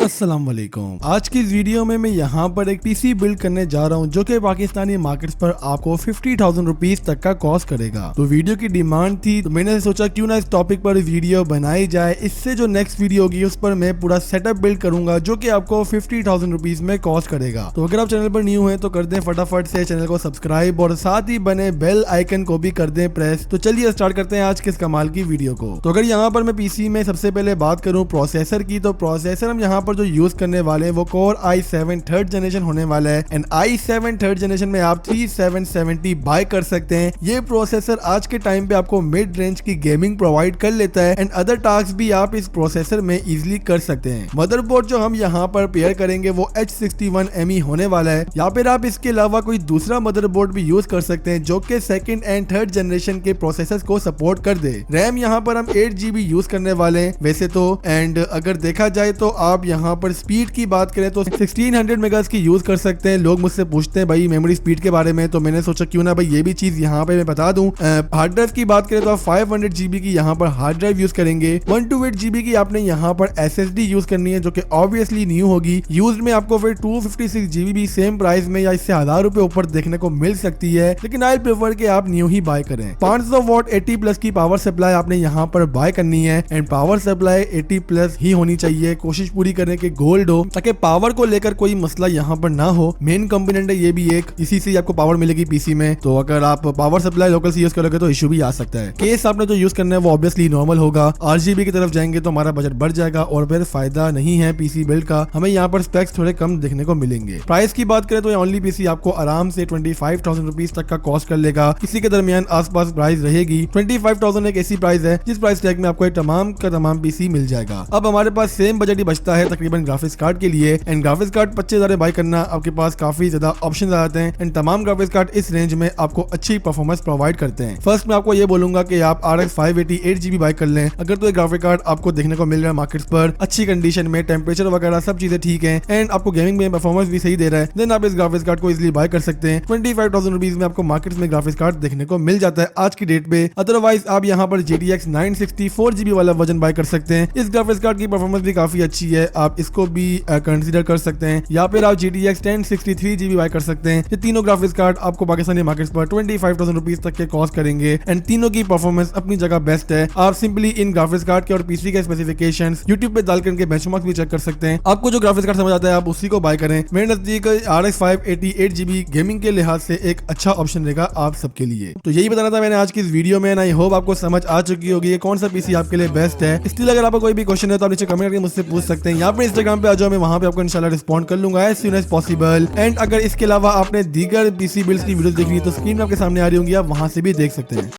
अस्सलाम वालेकुम। आज की इस वीडियो में मैं यहाँ पर एक पीसी बिल्ड करने जा रहा हूँ जो कि पाकिस्तानी मार्केट्स पर आपको 50,000 रुपीज तक का कॉस्ट करेगा। तो वीडियो की डिमांड थी तो मैंने सोचा क्यों ना इस टॉपिक पर वीडियो बनाई जाए। इससे जो नेक्स्ट वीडियो होगी उस पर मैं पूरा सेटअप बिल्ड करूंगा जो कि आपको 50,000 रुपीज में कॉस्ट करेगा। तो अगर आप चैनल पर न्यू हैं तो कर दें फटाफट से चैनल को सब्सक्राइब और साथ ही बने बेल आइकन को भी कर दें प्रेस। तो चलिए स्टार्ट करते हैं आज के इस कमाल की वीडियो को। तो अगर यहाँ पर मैं पीसी में सबसे पहले बात करूँ प्रोसेसर की, तो प्रोसेसर हम यहाँ पर जो यूज करने वाले हैं वो कोर i7 थर्ड जनरेशन होने वाला है। एंड i7 थर्ड जनरेशन में आप 3770 बाय कर सकते हैं। ये प्रोसेसर आज के टाइम पे आपको मिड रेंज की गेमिंग प्रोवाइड कर लेता है एंड अदर टास्क भी आप इस प्रोसेसर में इजीली कर सकते हैं। मदरबोर्ड जो हम यहाँ पर पेयर करेंगे वो H61ME होने वाला है। या फिर आप इसके अलावा कोई दूसरा मदरबोर्ड भी यूज कर सकते हैं जो कि सेकंड एंड थर्ड जनरेशन के प्रोसेसर को सपोर्ट कर दे। रैम यहाँ पर हम 8GB यूज करने वाले हैं वैसे तो। एंड अगर देखा जाए तो आप यहाँ पर स्पीड की बात करें तो 1600 मेगाहर्ट्ज की यूज कर सकते हैं। लोग मुझसे पूछते हैं भाई मेमोरी स्पीड के बारे में, तो मैंने सोचा क्यों ना भाई ये भी चीज यहाँ पे मैं बता दूं। हार्ड ड्राइव की बात करें तो आप 500GB की यहाँ पर हार्ड ड्राइव यूज करेंगे। 128GB की आपने यहाँ पर SSD यूज करनी है जो कि ऑब्वियसली न्यू होगी। यूज में आपको फिर 256GB भी सेम प्राइस में या इससे 1000 रुपए ऊपर देखने को मिल सकती है, लेकिन आई प्रेफर कि आप न्यू ही बाय करें। 500 वॉट 80+ की पावर सप्लाई आपने यहाँ पर बाय करनी है एंड पावर सप्लाई 80+ ही होनी चाहिए। कोशिश पूरी करने के गोल्ड हो ताकि पावर को लेकर कोई मसला यहाँ पर ना हो। मेन कंपोनेंट है ये भी एक, इसी से आपको पावर मिलेगी पीसी में। तो अगर आप पावर सप्लाई लोकल से यूज करोगे तो इशू भी आ सकता है। केस आपने जो यूज करना है वो ऑब्वियसली नॉर्मल होगा। RGB की तरफ जाएंगे तो हमारा बजट बढ़ जाएगा और फिर फायदा नहीं है पीसी बिल्ड का। हमें यहाँ पर स्पेक्स थोड़े कम देखने को मिलेंगे। प्राइस की बात करें तो ओनली पीसी आपको आराम से 25,000 रुपीज तक का कॉस्ट कर लेगा। इसी के दरमियान आसपास प्राइस रहेगी। 25,000 एक ऐसी प्राइस है जिस प्राइस टैग में आपको एक तमाम का तमाम पीसी मिल जाएगा। अब हमारे पास सेम बजट ही बचता है तकरीबन ग्राफिक्स कार्ड के लिए। एंड ग्राफिक्स कार्ड 25,000 बाय करना आपके पास काफी ज्यादा ऑप्शन आ जाते हैं एंड तमाम ग्राफिक्स कार्ड इस रेंज में आपको अच्छी परफॉर्मेंस प्रोवाइड करते हैं। फर्स्ट मैं आपको ये बोलूंगा कि आप RX 580 8GB बाय कर लें। अगर तो एक ग्राफिक कार्ड आपको देखने को मिल रहा है मार्केट्स पर अच्छी कंडीशन में, टेम्परेचर वगैरह सब चीजें ठीक है एंड आपको गेमिंग में परफॉर्मेंस भी सही दे रहा है, देन आप इस ग्राफिक्स कार्ड को इजीली बाय कर सकते हैं। 25,000 रुपीज में आपको मार्केट्स में ग्राफिक्स कार्ड देखने को मिल जाता है आज की डेट पे। अदरवाइज आप यहाँ पर GTX 960 4GB वाला वर्जन बाय कर सकते हैं। इस ग्राफिक्स कार्ड की परफॉर्मेंस भी काफी अच्छी है, आप इसको भी कंसीडर कर सकते हैं। या फिर आप GTX 1063GB बाय कर सकते हैं। ये तीनों ग्राफिक्स कार्ड आपको पाकिस्तानी मार्केट्स पर 25,000 रुपीज तक के कॉस्ट करेंगे एंड तीनों की परफॉर्मेंस अपनी जगह बेस्ट है। आप सिंपली इन ग्राफिक्स कार्ड के और पीसी के स्पेसिफिकेशंस यूट्यूब पे डालकर इनके बेंचमार्क्स भी चेक कर सकते हैं। आपको जो ग्राफिक्स कार्ड समझ आता है आप उसी को बाय करें। मेरे नजदीक RX 580 8GB गेमिंग के लिहाज से एक अच्छा ऑप्शन रहेगा आप सबके लिए। तो यही बताना था मैंने आज की इस वीडियो में। आई होप आपको समझ आ चुकी होगी ये कौन सा पीसी आपके लिए बेस्ट है। इसलिए अगर आपको कोई भी क्वेश्चन है तो आप नीचे कमेंट करके मुझसे पूछ सकते हैं। यहाँ पे इंस्टाग्राम पे आ जाओ, मैं वहां पे आपको इंशाल्लाह रिस्पॉन्ड कर लूंगा as soon as possible. And अगर इसके अलावा आपने दीगर पीसी बिल्ड्स की वीडियोस देखनी है तो स्क्रीन में आपके सामने आ रही होंगी, आप वहां से भी देख सकते हैं।